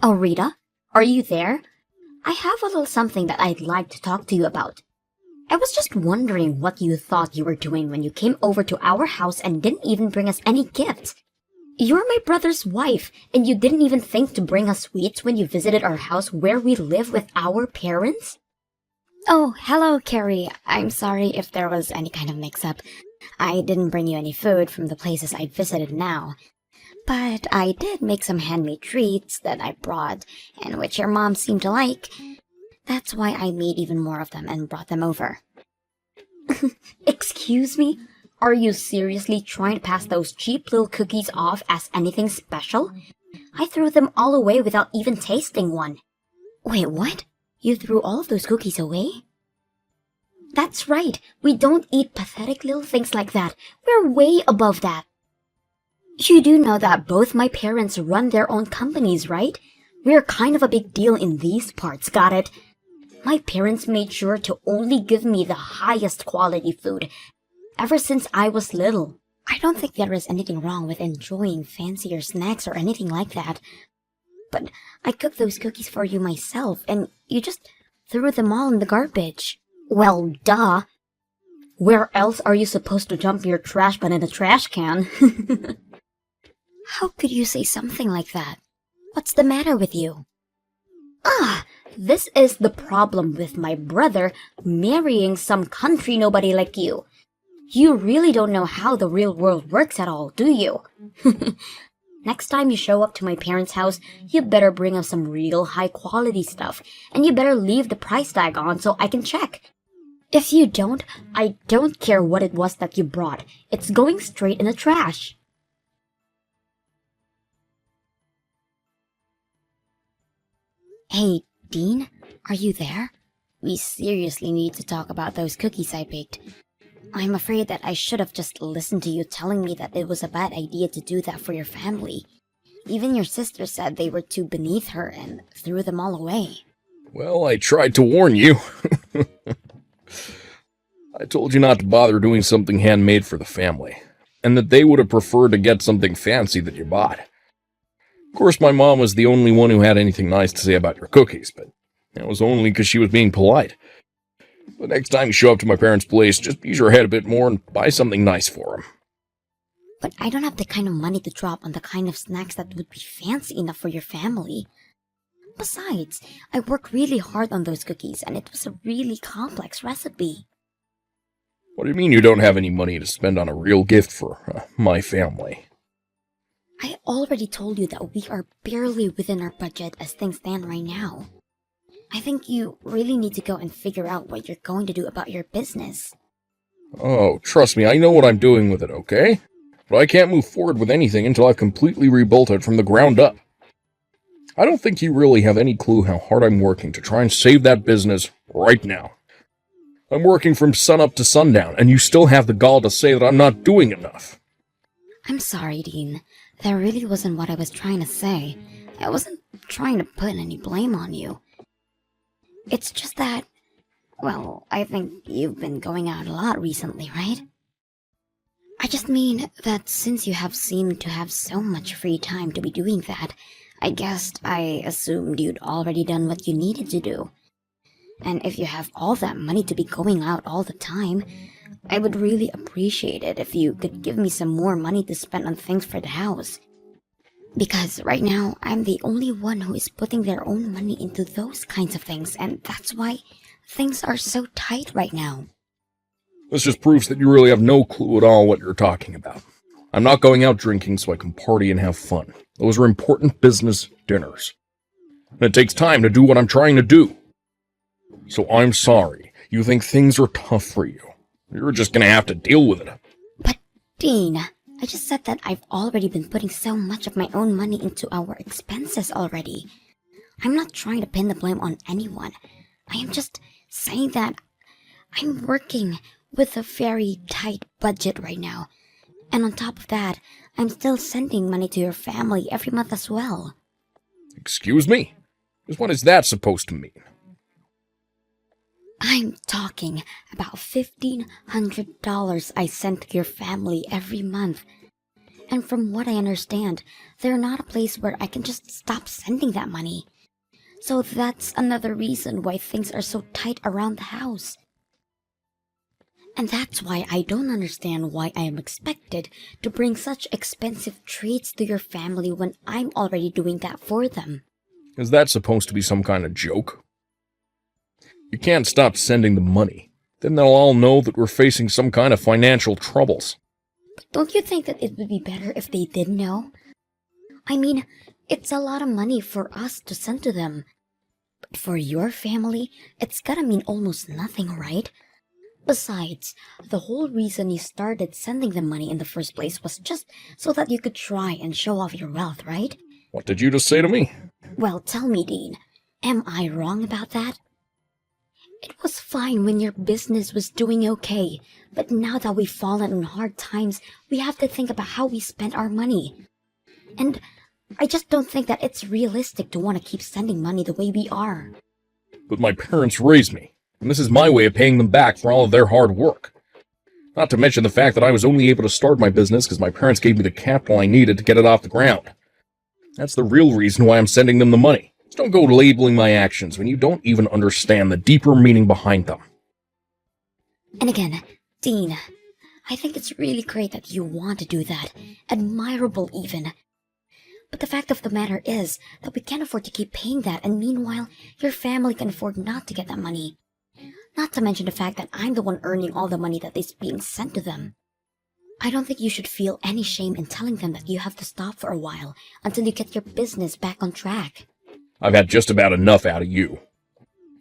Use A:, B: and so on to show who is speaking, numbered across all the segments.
A: Oh, Rita, are you there? I have a little something that I'd like to talk to you about. I was just wondering what you thought you were doing when you came over to our house and didn't even bring us any gifts. You're my brother's wife, and you didn't even think to bring us sweets when you visited our house where we live with our parents?
B: Oh, hello, Carrie. I'm sorry if there was any kind of mix-up. I didn't bring you any food from the places I'd visited now. But I did make some handmade treats that I brought, and which your mom seemed to like. That's why I made even more of them and brought them over.
A: Excuse me? Are you seriously trying to pass those cheap little cookies off as anything special? I threw them all away without even tasting one.
B: Wait, what? You threw all of those cookies away?
A: That's right. We don't eat pathetic little things like that. We're way above that. You do know that both my parents run their own companies, right? We're kind of a big deal in these parts, got it? My parents made sure to only give me the highest quality food ever since I was little.
B: I don't think there is anything wrong with enjoying fancier snacks or anything like that. But I cooked those cookies for you myself, and you just threw them all in the garbage.
A: Well, duh. Where else are you supposed to dump your trash but in a trash can?
B: How could you say something like that? What's the matter with you?
A: This is the problem with my brother marrying some country nobody like you. You really don't know how the real world works at all, do you? Next time you show up to my parents' house, you better bring us some real high-quality stuff, and you better leave the price tag on so I can check. If you don't, I don't care what it was that you brought. It's going straight in the trash.
B: Hey, Dean, are you there? We seriously need to talk about those cookies I baked. I'm afraid that I should have just listened to you telling me that it was a bad idea to do that for your family. Even your sister said they were too beneath her and threw them all away.
C: Well, I tried to warn you. I told you not to bother doing something handmade for the family, and that they would have preferred to get something fancy that you bought. Of course, my mom was the only one who had anything nice to say about your cookies, but that was only because she was being polite. The next time you show up to my parents' place, just use your head a bit more and buy something nice for them.
B: But I don't have the kind of money to drop on the kind of snacks that would be fancy enough for your family. Besides, I worked really hard on those cookies, and it was a really complex recipe.
C: What do you mean you don't have any money to spend on a real gift for my family?
B: I already told you that we are barely within our budget as things stand right now. I think you really need to go and figure out what you're going to do about your business.
C: Oh, trust me, I know what I'm doing with it, okay? But I can't move forward with anything until I've completely rebuilt it from the ground up. I don't think you really have any clue how hard I'm working to try and save that business right now. I'm working from sunup to sundown, and you still have the gall to say that I'm not doing enough.
B: I'm sorry, Dean. That really wasn't what I was trying to say. I wasn't trying to put any blame on you. It's just that, well, I think you've been going out a lot recently, right? I just mean that since you have seemed to have so much free time to be doing that, I assumed you'd already done what you needed to do. And if you have all that money to be going out all the time, I would really appreciate it if you could give me some more money to spend on things for the house. Because right now, I'm the only one who is putting their own money into those kinds of things, and that's why things are so tight right now.
C: This just proves that you really have no clue at all what you're talking about. I'm not going out drinking so I can party and have fun. Those are important business dinners. And it takes time to do what I'm trying to do. So I'm sorry. You think things are tough for you. You're just gonna have to deal with it.
B: But, Dean, I just said that I've already been putting so much of my own money into our expenses already. I'm not trying to pin the blame on anyone. I am just saying that I'm working with a very tight budget right now. And on top of that, I'm still sending money to your family every month as well.
C: Excuse me? Just what is that supposed to mean?
B: I'm talking about $1,500 I send to your family every month. And from what I understand, they're not a place where I can just stop sending that money. So that's another reason why things are so tight around the house. And that's why I don't understand why I am expected to bring such expensive treats to your family when I'm already doing that for them.
C: Is that supposed to be some kind of joke? You can't stop sending the money. Then they'll all know that we're facing some kind of financial troubles.
B: But don't you think that it would be better if they did know? I mean, it's a lot of money for us to send to them. But for your family, it's gotta mean almost nothing, right? Besides, the whole reason you started sending them money in the first place was just so that you could try and show off your wealth, right?
C: What did you just say to me?
B: Well, tell me, Dean, am I wrong about that? It was fine when your business was doing okay, but now that we've fallen on hard times, we have to think about how we spend our money. And I just don't think that it's realistic to want to keep sending money the way we are.
C: But my parents raised me, and this is my way of paying them back for all of their hard work. Not to mention the fact that I was only able to start my business because my parents gave me the capital I needed to get it off the ground. That's the real reason why I'm sending them the money. Just don't go labeling my actions when you don't even understand the deeper meaning behind them.
B: And again, Dean, I think it's really great that you want to do that. Admirable even. But the fact of the matter is that we can't afford to keep paying that, and meanwhile, your family can afford not to get that money. Not to mention the fact that I'm the one earning all the money that is being sent to them. I don't think you should feel any shame in telling them that you have to stop for a while until you get your business back on track.
C: I've had just about enough out of you.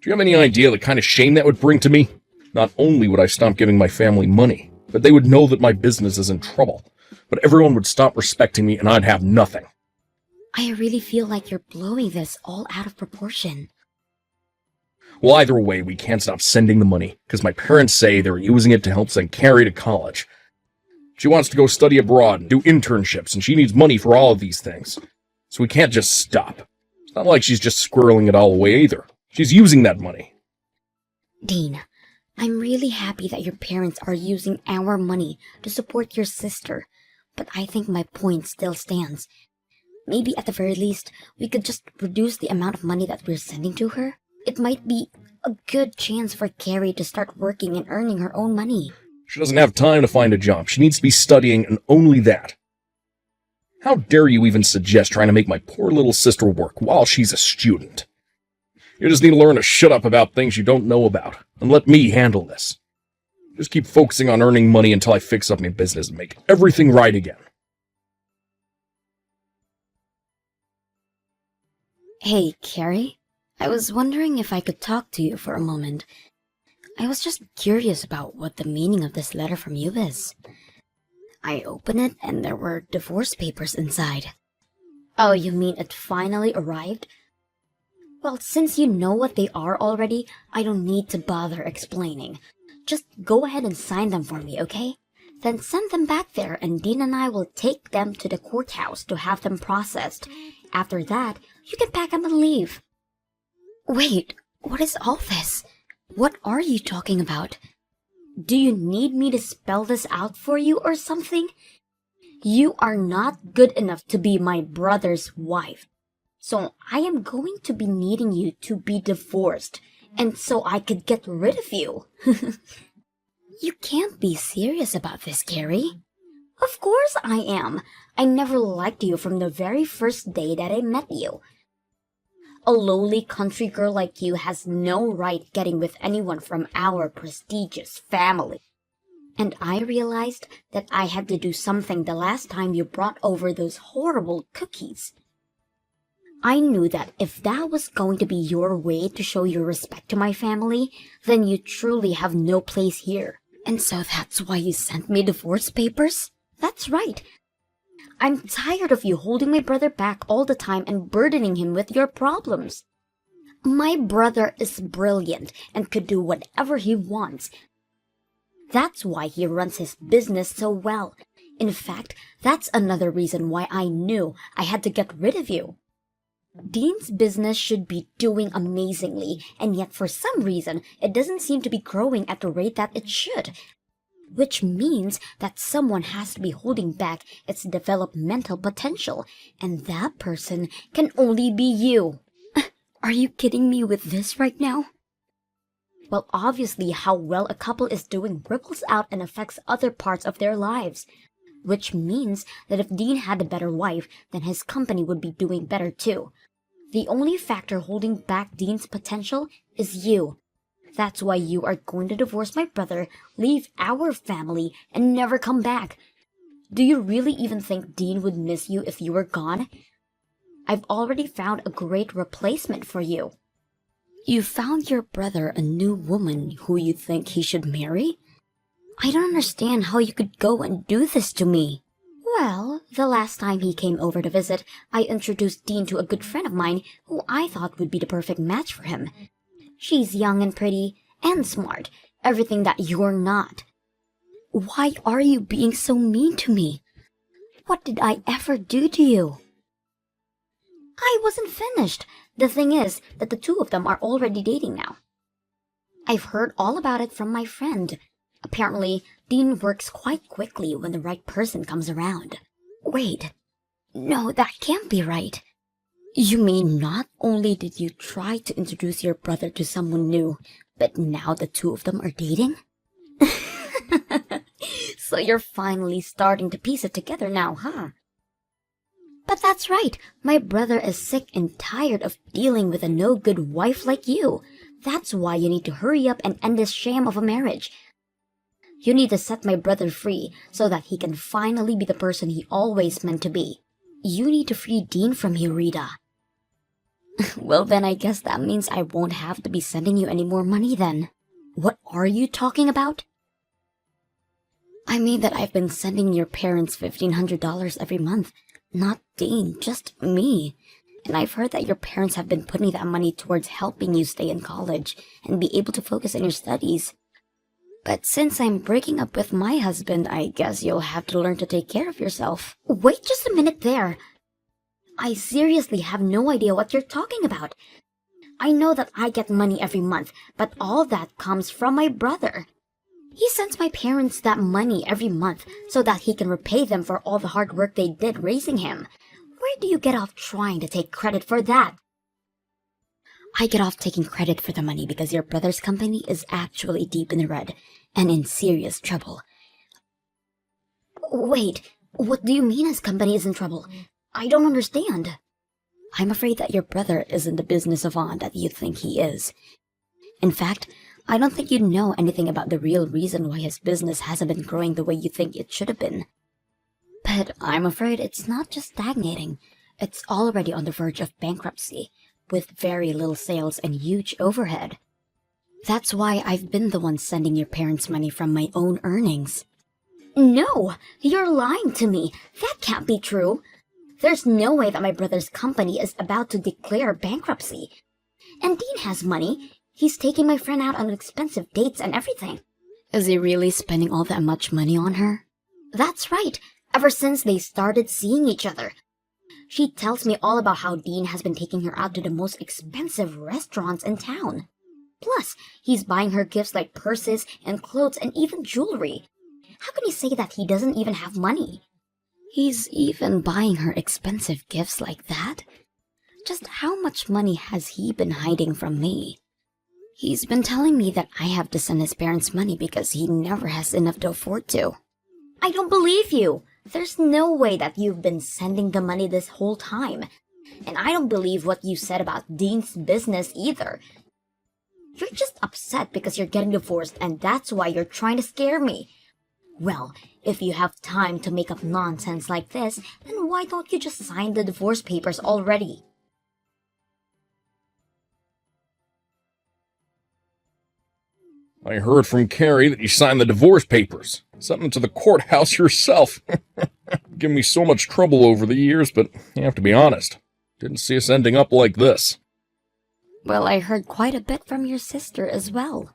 C: Do you have any idea the kind of shame that would bring to me? Not only would I stop giving my family money, but they would know that my business is in trouble. But everyone would stop respecting me and I'd have nothing.
B: I really feel like you're blowing this all out of proportion.
C: Well, either way, we can't stop sending the money, because my parents say they're using it to help send Carrie to college. She wants to go study abroad and do internships, and she needs money for all of these things. So we can't just stop. It's not like she's just squirreling it all away either. She's using that money.
B: Dean, I'm really happy that your parents are using our money to support your sister, but I think my point still stands. Maybe at the very least, we could just reduce the amount of money that we're sending to her. It might be a good chance for Carrie to start working and earning her own money.
C: She doesn't have time to find a job. She needs to be studying, and only that. How dare you even suggest trying to make my poor little sister work while she's a student? You just need to learn to shut up about things you don't know about, and let me handle this. Just keep focusing on earning money until I fix up my business and make everything right again.
B: Hey, Carrie. I was wondering if I could talk to you for a moment. I was just curious about what the meaning of this letter from you is. I opened it and there were divorce papers inside.
A: Oh, you mean it finally arrived? Well, since you know what they are already, I don't need to bother explaining. Just go ahead and sign them for me, okay? Then send them back there and Dean and I will take them to the courthouse to have them processed. After that, you can pack up and leave.
B: Wait, what is all this? What are you talking about?
A: Do you need me to spell this out for you or something? You are not good enough to be my brother's wife. So I am going to be needing you to be divorced, and so I could get rid of you.
B: You can't be serious about this, Carrie.
A: Of course I am. I never liked you from the very first day that I met you. A lowly country girl like you has no right getting with anyone from our prestigious family. And I realized that I had to do something the last time you brought over those horrible cookies. I knew that if that was going to be your way to show your respect to my family, then you truly have no place here.
B: And so that's why you sent me divorce papers?
A: That's right. I'm tired of you holding my brother back all the time and burdening him with your problems. My brother is brilliant and could do whatever he wants. That's why he runs his business so well. In fact, that's another reason why I knew I had to get rid of you. Dean's business should be doing amazingly, and yet for some reason, it doesn't seem to be growing at the rate that it should. which means that someone has to be holding back its developmental potential, and that person can only be you.
B: Are you kidding me with this right now?
A: Well, obviously, how well a couple is doing ripples out and affects other parts of their lives. Which means that if Dean had a better wife, then his company would be doing better too. The only factor holding back Dean's potential is you. That's why you are going to divorce my brother, leave our family, and never come back. Do you really even think Dean would miss you if you were gone? I've already found a great replacement for you.
B: You found your brother a new woman who you think he should marry? I don't understand how you could go and do this to me.
A: Well, the last time he came over to visit, I introduced Dean to a good friend of mine who I thought would be the perfect match for him. She's young and pretty and smart, everything that you're not.
B: Why are you being so mean to me? What did I ever do to you?
A: I wasn't finished. The thing is that the two of them are already dating now. I've heard all about it from my friend. Apparently, Dean works quite quickly when the right person comes around.
B: Wait. No, that can't be right. You mean not only did you try to introduce your brother to someone new, but now the two of them are dating?
A: So you're finally starting to piece it together now, huh? But that's right. My brother is sick and tired of dealing with a no-good wife like you. That's why you need to hurry up and end this sham of a marriage. You need to set my brother free so that he can finally be the person he always meant to be. You need to free Dean from you, Rita.
B: Well, then I guess that means I won't have to be sending you any more money then.
A: What are you talking about?
B: I mean that I've been sending your parents $1,500 every month. Not Dean, just me. And I've heard that your parents have been putting that money towards helping you stay in college and be able to focus on your studies. But since I'm breaking up with my husband, I guess you'll have to learn to take care of yourself.
A: Wait just a minute there. I seriously have no idea what you're talking about. I know that I get money every month, but all that comes from my brother. He sends my parents that money every month so that he can repay them for all the hard work they did raising him. Where do you get off trying to take credit for that?
B: I get off taking credit for the money because your brother's company is actually deep in the red and in serious trouble.
A: Wait, what do you mean his company is in trouble? I don't understand.
B: I'm afraid that your brother isn't the business savant that you think he is. In fact, I don't think you know anything about the real reason why his business hasn't been growing the way you think it should have been. But I'm afraid it's not just stagnating. It's already on the verge of bankruptcy, with very little sales and huge overhead. That's why I've been the one sending your parents money from my own earnings.
A: No, you're lying to me. That can't be true. There's no way that my brother's company is about to declare bankruptcy. And Dean has money. He's taking my friend out on expensive dates and everything.
B: Is he really spending all that much money on her?
A: That's right, ever since they started seeing each other. She tells me all about how Dean has been taking her out to the most expensive restaurants in town. Plus, he's buying her gifts like purses and clothes and even jewelry. How can you say that he doesn't even have money?
B: He's even buying her expensive gifts like that? Just how much money has he been hiding from me? He's been telling me that I have to send his parents money because he never has enough to afford to.
A: I don't believe you. There's no way that you've been sending the money this whole time. And I don't believe what you said about Dean's business either. You're just upset because you're getting divorced and that's why you're trying to scare me. Well, if you have time to make up nonsense like this, then why don't you just sign the divorce papers already?
C: I heard from Carrie that you signed the divorce papers. Sent them to the courthouse yourself. Give me so much trouble over the years, but you have to be honest. Didn't see us ending up like this.
B: Well, I heard quite a bit from your sister as well.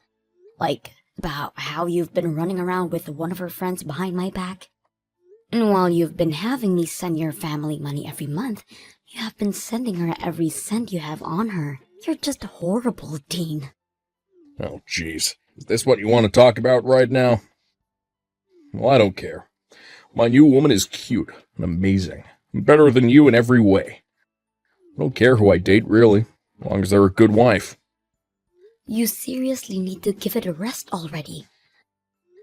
B: Like, about how you've been running around with one of her friends behind my back. And while you've been having me send your family money every month, you have been sending her every cent you have on her. You're just horrible, Dean.
C: Oh, jeez. Is this what you want to talk about right now? Well, I don't care. My new woman is cute and amazing, and better than you in every way. I don't care who I date, really, as long as they're a good wife.
B: You seriously need to give it a rest already.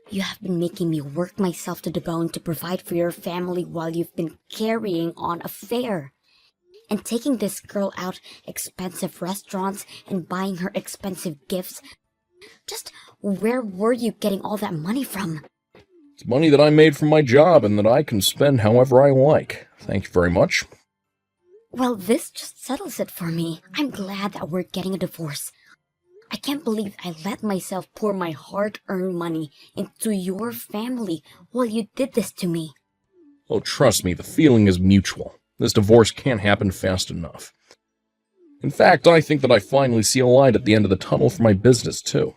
B: You have been making me work myself to the bone to provide for your family while you've been carrying on a affair. And taking this girl out expensive restaurants and buying her expensive gifts. Just where were you getting all that money from?
C: It's money that I made from my job and that I can spend however I like. Thank you very much.
B: Well, this just settles it for me. I'm glad that we're getting a divorce. I can't believe I let myself pour my hard-earned money into your family while you did this to me.
C: Oh, trust me, the feeling is mutual. This divorce can't happen fast enough. In fact, I think that I finally see a light at the end of the tunnel for my business, too.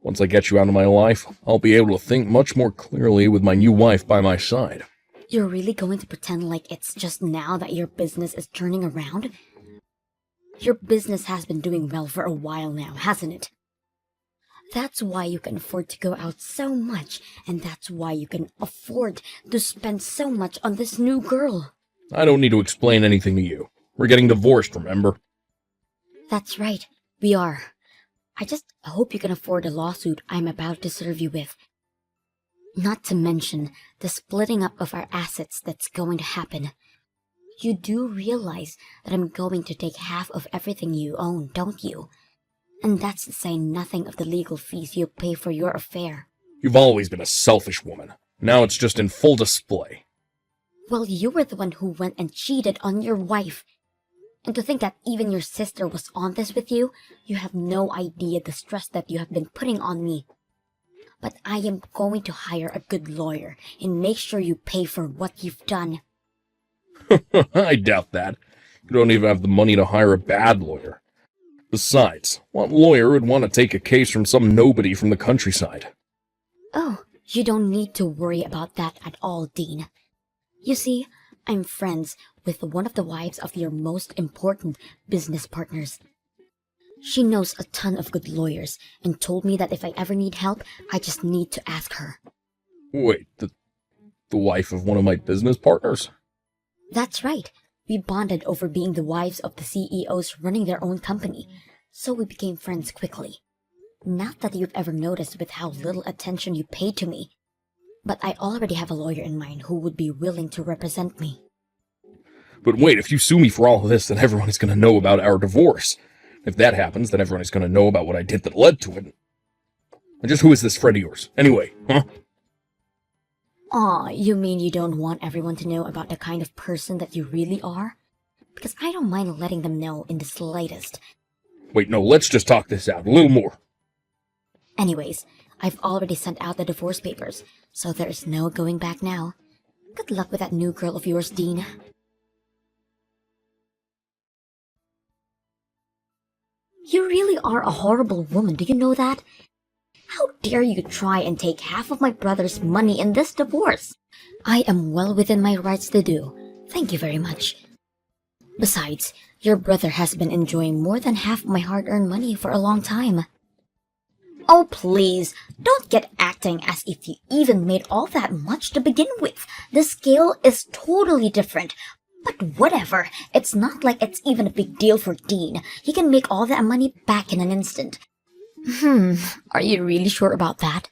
C: Once I get you out of my life, I'll be able to think much more clearly with my new wife by my side.
B: You're really going to pretend like it's just now that your business is turning around? Your business has been doing well for a while now, hasn't it? That's why you can afford to go out so much, and that's why you can afford to spend so much on this new girl.
C: I don't need to explain anything to you. We're getting divorced, remember?
B: That's right, we are. I just hope you can afford the lawsuit I'm about to serve you with. Not to mention the splitting up of our assets that's going to happen. You do realize that I'm going to take half of everything you own, don't you? And that's to say nothing of the legal fees you pay for your affair.
C: You've always been a selfish woman. Now it's just in full display.
B: Well, you were the one who went and cheated on your wife. And to think that even your sister was on this with you, you have no idea the stress that you have been putting on me. But I am going to hire a good lawyer and make sure you pay for what you've done.
C: I doubt that. You don't even have the money to hire a bad lawyer. Besides, what lawyer would want to take a case from some nobody from the countryside?
B: Oh, you don't need to worry about that at all, Dean. You see, I'm friends with one of the wives of your most important business partners. She knows a ton of good lawyers and told me that if I ever need help, I just need to ask her.
C: Wait, the wife of one of my business partners?
B: That's right. We bonded over being the wives of the CEOs running their own company, so we became friends quickly. Not that you've ever noticed with how little attention you pay to me, but I already have a lawyer in mind who would be willing to represent me.
C: But wait, if you sue me for all of this, then everyone is going to know about our divorce. If that happens, then everyone is going to know about what I did that led to it. And just who is this friend of yours, anyway, huh?
B: Aw, you mean you don't want everyone to know about the kind of person that you really are? Because I don't mind letting them know in the slightest.
C: Wait, no, let's just talk this out a little more.
B: Anyways, I've already sent out the divorce papers, so there's no going back now. Good luck with that new girl of yours, Dean. You really are a horrible woman, do you know that? How dare you try and take half of my brother's money in this divorce? I am well within my rights to do. Thank you very much. Besides, your brother has been enjoying more than half my hard-earned money for a long time. Oh, please, don't get acting as if you even made all that much to begin with. The scale is totally different. But whatever, it's not like it's even a big deal for Dean. He can make all that money back in an instant. Are you really sure about that?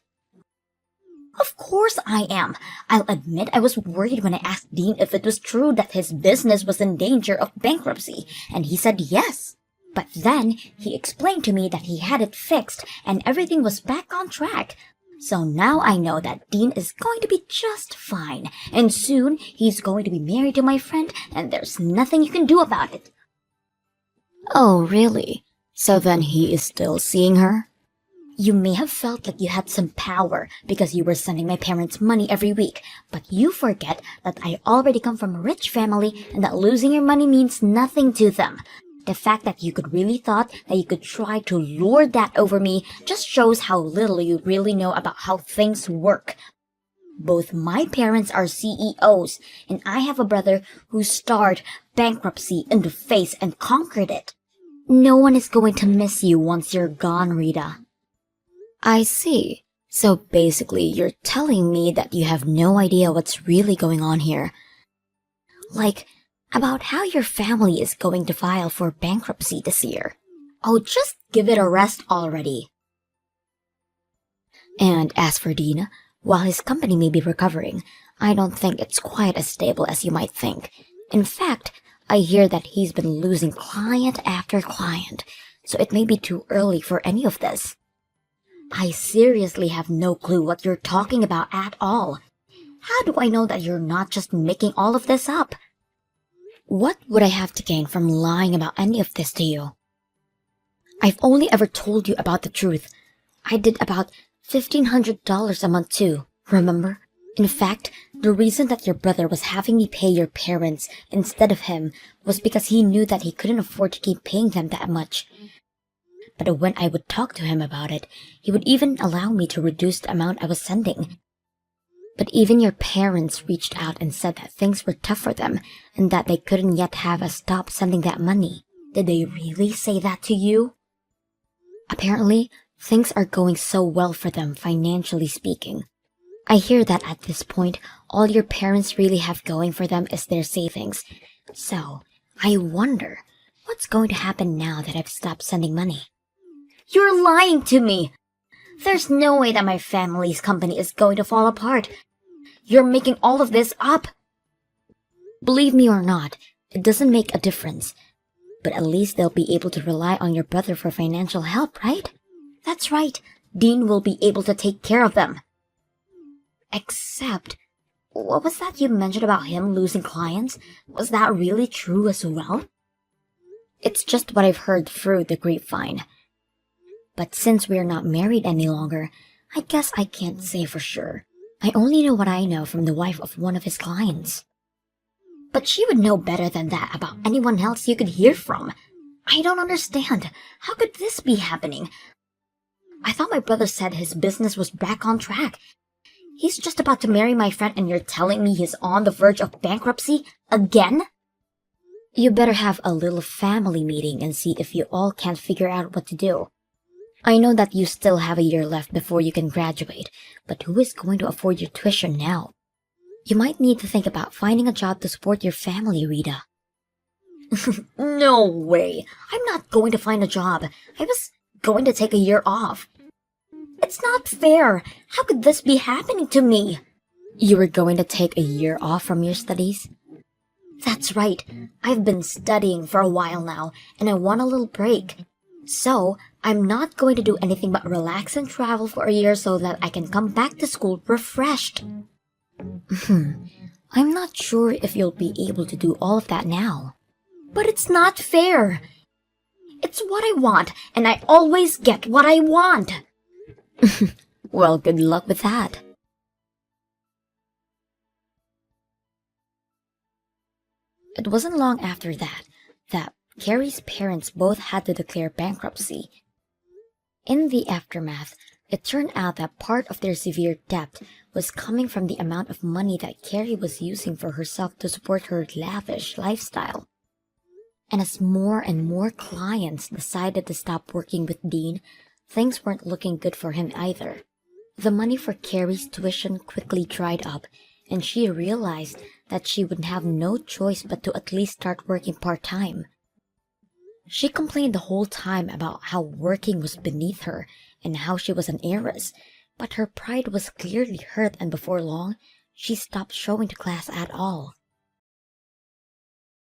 B: Of course I am. I'll admit I was worried when I asked Dean if it was true that his business was in danger of bankruptcy, and he said yes. But then he explained to me that he had it fixed and everything was back on track. So now I know that Dean is going to be just fine, and soon he's going to be married to my friend, and there's nothing you can do about it. Oh, really? So then he is still seeing her? You may have felt like you had some power because you were sending my parents money every week, but you forget that I already come from a rich family and that losing your money means nothing to them. The fact that you could really thought that you could try to lord that over me just shows how little you really know about how things work. Both my parents are CEOs, and I have a brother who stared bankruptcy in the face and conquered it. No one is going to miss you once you're gone, Rita. I see. So basically, you're telling me that you have no idea what's really going on here. Like, about how your family is going to file for bankruptcy this year.
A: Oh, just give it a rest already.
B: And as for Dean, while his company may be recovering, I don't think it's quite as stable as you might think. In fact, I hear that he's been losing client after client, so it may be too early for any of this.
A: I seriously have no clue what you're talking about at all. How do I know that you're not just making all of this up?
B: What would I have to gain from lying about any of this to you? I've only ever told you about the truth. I did about $1,500 a month too, remember? In fact, the reason that your brother was having me pay your parents instead of him was because he knew that he couldn't afford to keep paying them that much. But when I would talk to him about it, he would even allow me to reduce the amount I was sending. But even your parents reached out and said that things were tough for them and that they couldn't yet have us stop sending that money.
A: Did they really say that to you?
B: Apparently, things are going so well for them financially speaking. I hear that at this point, all your parents really have going for them is their savings. So, I wonder, what's going to happen now that I've stopped sending money?
A: You're lying to me! There's no way that my family's company is going to fall apart. You're making all of this up.
B: Believe me or not, it doesn't make a difference. But at least they'll be able to rely on your brother for financial help, right?
A: That's right. Dean will be able to take care of them. Except, what was that you mentioned about him losing clients? Was that really true as well?
B: It's just what I've heard through the grapevine. But since we're not married any longer, I guess I can't say for sure. I only know what I know from the wife of one of his clients.
A: But she would know better than that about anyone else you could hear from. I don't understand. How could this be happening? I thought my brother said his business was back on track. He's just about to marry my friend and you're telling me he's on the verge of bankruptcy again?
B: You better have a little family meeting and see if you all can't figure out what to do. I know that you still have a year left before you can graduate, but who is going to afford your tuition now? You might need to think about finding a job to support your family, Rita.
A: No way. I'm not going to find a job. I was going to take a year off. It's not fair. How could this be happening to me?
B: You were going to take a year off from your studies?
A: That's right. I've been studying for a while now, and I want a little break. So, I'm not going to do anything but relax and travel for a year so that I can come back to school refreshed.
B: I'm not sure if you'll be able to do all of that now.
A: But it's not fair. It's what I want, and I always get what I want.
B: Well, good luck with that. It wasn't long after that Carrie's parents both had to declare bankruptcy. In the aftermath, it turned out that part of their severe debt was coming from the amount of money that Carrie was using for herself to support her lavish lifestyle. And as more and more clients decided to stop working with Dean, things weren't looking good for him either. The money for Carrie's tuition quickly dried up, and she realized that she would have no choice but to at least start working part-time. She complained the whole time about how working was beneath her and how she was an heiress, but her pride was clearly hurt, and before long, she stopped showing to class at all.